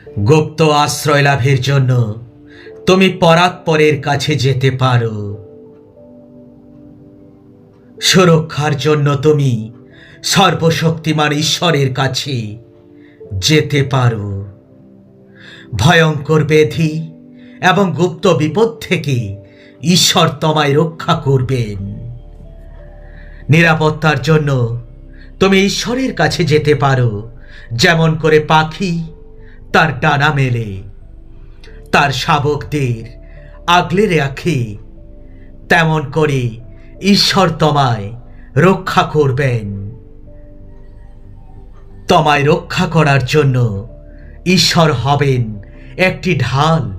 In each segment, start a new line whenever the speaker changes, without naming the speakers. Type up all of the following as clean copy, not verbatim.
গুপ্ত আশ্রয় লাভের জন্য তুমি পরাৎপরের কাছে যেতে পারো। সুরক্ষার জন্য তুমি সর্বশক্তিমান ঈশ্বরের কাছে যেতে পারো। ভয়ঙ্কর ব্যাধি এবং গুপ্ত বিপদ থেকে ঈশ্বর তোমায় রক্ষা করবেন। নিরাপত্তার জন্য তুমি ঈশ্বরের কাছে যেতে পারো, যেমন করে পাখি তার ডানা মেলে তার শাবকদের আগলে রাখে, তেমন করে ঈশ্বর তোমায় রক্ষা করবেন। তোমায় রক্ষা করার জন্য ঈশ্বর হবেন একটি ঢাল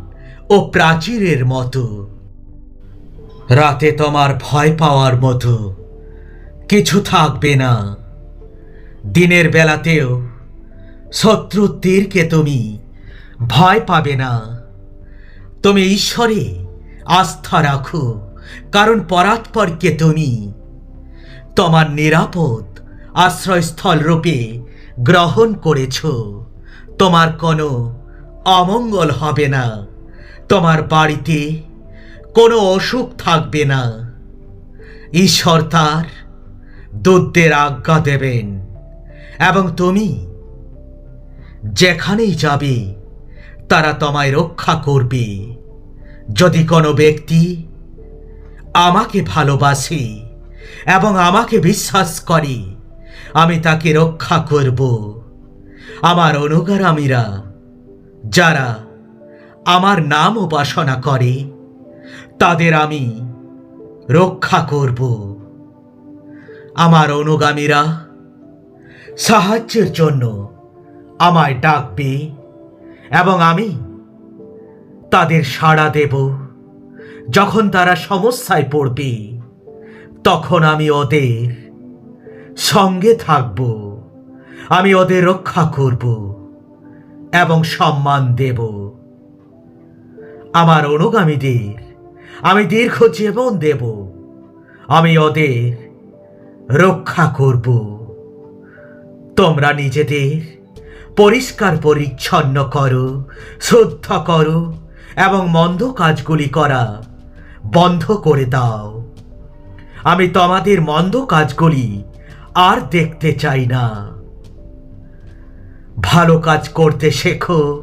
ও প্রাচীরের মতো। রাতে তোমার ভয় পাওয়ার মতো কিছু থাকবে না। দিনের বেলাতেও শত্রুর তীরকে তুমি ভয় পাবে না। তুমি ঈশ্বরে আস্থা রাখো, কারণ পরাৎপরকে তুমি তোমার নিরাপদ আশ্রয়স্থল রূপে গ্রহণ করেছ। তোমার কোনো অমঙ্গল হবে না, তোমার বাড়িতে কোনো অসুখ থাকবে না। ঈশ্বর তার দূতদের আজ্ঞা দেবেন এবং তুমি যেখানেই যাবে তারা তোমায় রক্ষা করবে। যদি কোনো ব্যক্তি আমাকে ভালোবাসে এবং আমাকে বিশ্বাস করে, আমি তাকে রক্ষা করব। আমার অনুগামীরা যারা আমার নাম উপাসনা করে তাদের আমি রক্ষা করব। আমার অনুগামীরা সাহায্যের জন্য আমায় ডাকবে এবং আমি তাদের সাড়া দেব। যখন তারা সমস্যায় পড়বে তখন আমি ওদের সঙ্গে থাকব। আমি ওদের রক্ষা করব এবং সম্মান দেব। আমার অনুগামীদের আমি দীর্ঘ জীবন দেব। আমি ওদের রক্ষা করব। তোমরা নিজেদের পরিষ্কার পরিচ্ছন্ন করো, শুদ্ধ করো এবং মন্দ কাজগুলি করা বন্ধ করে দাও। আমি তোমাদের মন্দ কাজগুলি আর দেখতে চাই না। ভালো কাজ করতে শেখো,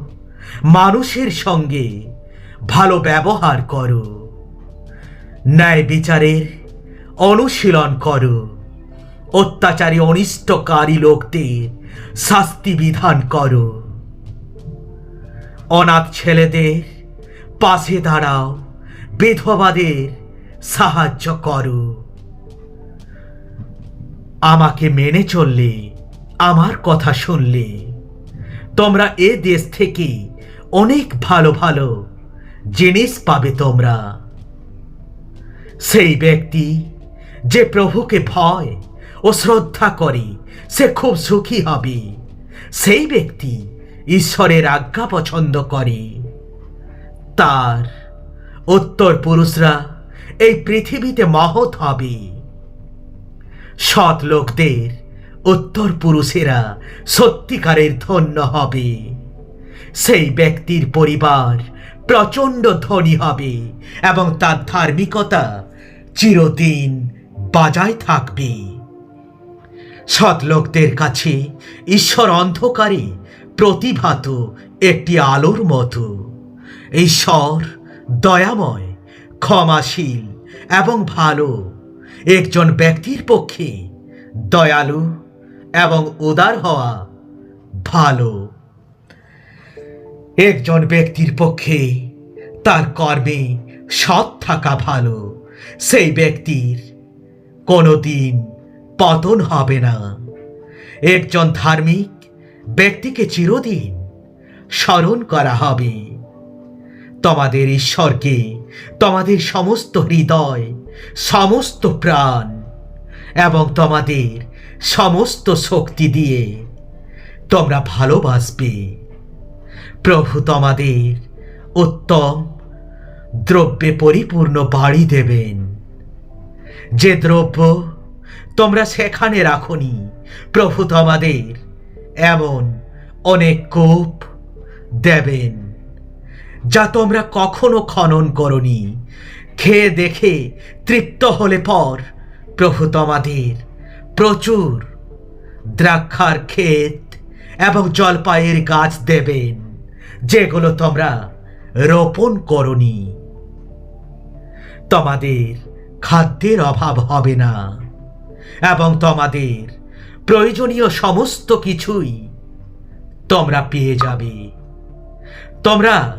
মানুষের সঙ্গে ভালো ব্যবহার করো, ন্যায় বিচারের অনুশীলন করো, অত্যাচারী অনিষ্টকারী লোকদের শাস্তি বিধান করো, অনাথ ছেলেদের পাশে দাঁড়াও, বিধবাদের সাহায্য করো। আমাকে মেনে চললে, আমার কথা শুনলে তোমরা এ দেশ থেকে অনেক ভালো ভালো জিনিস পাবে তোমরা। সেই ব্যক্তি যে প্রভুকে ভয় ও শ্রদ্ধা করে সে খুব সুখী হবে। সেই ব্যক্তি ঈশ্বরের আজ্ঞা পছন্দ করে। তার উত্তর পুরুষরা এই পৃথিবীতে মহৎ হবে। সৎ লোকদের উত্তর পুরুষেরা সত্যিকারের ধন্য হবে। সেই ব্যক্তির পরিবার প্রচণ্ড ধনী হবে এবং তার ধার্মিকতা চিরদিন বজায় থাকবে। সৎ লোকদের কাছে ঈশ্বর অন্ধকারে প্রতিভাত একটি আলোর মতো। ঈশ্বর দয়াময়, ক্ষমাশীল এবং ভালো। একজন ব্যক্তির পক্ষে দয়ালু এবং উদার হওয়া ভালো। একজন ব্যক্তির পক্ষে তার কর্মে সৎ থাকা ভালো। সেই ব্যক্তির কোনোদিন পতন হবে না। একজন ধার্মিক ব্যক্তিকে চিরদিন স্মরণ করা হবে। তোমাদের ঈশ্বরকে তোমাদের সমস্ত হৃদয়, সমস্ত প্রাণ এবং তোমাদের সমস্ত শক্তি দিয়ে তোমরা ভালোবাসবে। প্রভু তোমাদের উত্তম দ্রব্যে পরিপূর্ণ বাড়ি দেবেন। যে দ্রব্য তোমরা সেখানে রাখনি, প্রভু তোমাদের এমন অনেক কূপ, দেবেন, যা তোমরা কখনো খনন করনি। খেয়ে দেখে তৃপ্ত হলে পর প্রভু তোমাদের প্রচুর দ্রাক্ষার ক্ষেত এবং জলপাইয়ের গাছ দেবেন, যেগুলো তোমরা রোপণ করনি। তোমাদের খাদ্যের অভাব হবে না এবং তোমাদের প্রয়োজনীয় সমস্ত কিছুই তোমরা পেয়ে যাবে। তোমরা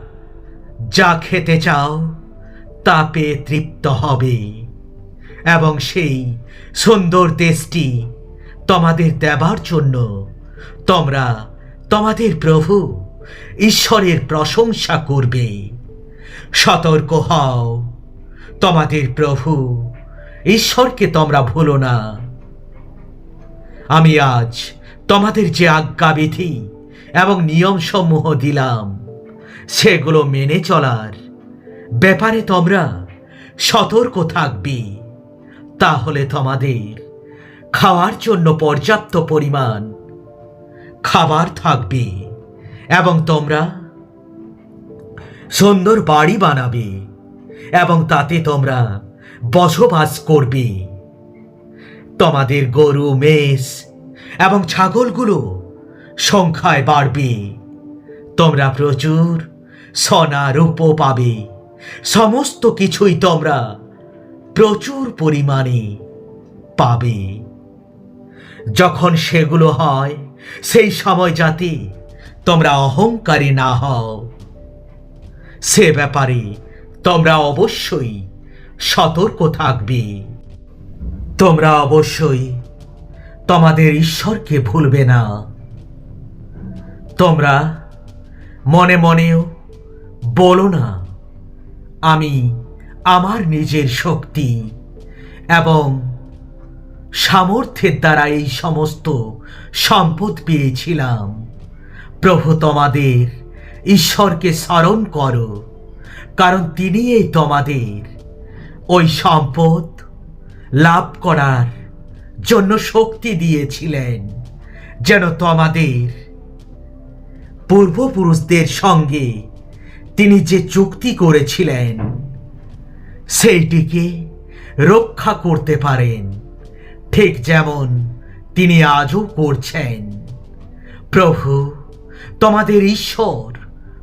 যা খেতে চাও তা পেয়ে তৃপ্ত হবে এবং সেই সুন্দর দেশটি তোমাদের দেবার জন্য তোমরা তোমাদের প্রভু ঈশ্বরের প্রশংসা করবে। সতর্ক হও, তোমাদের প্রভু ঈশ্বরকে তোমরা ভুলো না। আমি আজ তোমাদের যে আজ্ঞাবিধি এবং নিয়মসমূহ দিলাম, সেগুলো মেনে চলার ব্যাপারে তোমরা সতর্ক থাকবে। তাহলে তোমাদের খাওয়ার জন্য পর্যাপ্ত পরিমাণ খাবার থাকবে এবং তোমরা সুন্দর বাড়ি বানাবে এবং তাতে তোমরা বসবাস করবে। তোমাদের গরু, মেষ এবং ছাগলগুলো সংখ্যায় বাড়বে। তোমরা প্রচুর সোনা রূপো পাবে। সমস্ত কিছুই তোমরা প্রচুর পরিমাণে পাবে। যখন সেগুলো হয়, সেই সময় যাতে তোমরা অহংকারী না হও, সে ব্যাপারে তোমরা অবশ্যই সতর্ক থাকবে। তোমরা অবশ্যই তোমাদের ঈশ্বরকে ভুলবে না। তোমরা মনে মনেও বলো না, আমি আমার নিজের শক্তি এবং সামর্থ্যের দ্বারা এই সমস্ত সম্পদ পেয়েছিলাম। প্রভু তোমাদের ঈশ্বরকে স্মরণ করো, কারণ তিনি এই তোমাদের ওই সম্পদ লাভ করার জন্য শক্তি দিয়েছিলেন, যেন তোমাদের পূর্বপুরুষদের সঙ্গে তিনি যে চুক্তি করেছিলেন সেইটিকে রক্ষা করতে পারেন, ঠিক যেমন তিনি আজও করছেন। প্রভু তোমাদের ঈশ্বর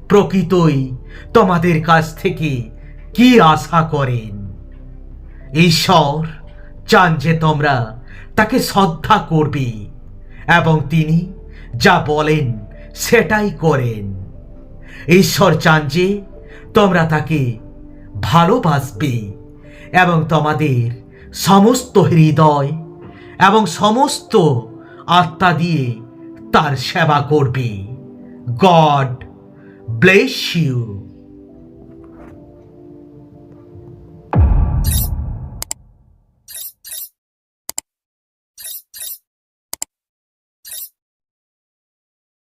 প্রকৃতই তোমাদের কাছ থেকে কি আশা করেন? ঈশ্বর চান যে তোমরা তাকে শ্রদ্ধা করবে এবং তিনি যা বলেন সেটাই করেন। ঈশ্বর চান যে তোমরা তাকে ভালোবাসবে এবং তোমাদের সমস্ত হৃদয় এবং সমস্ত আত্মা দিয়ে তার সেবা করবে। God bless you.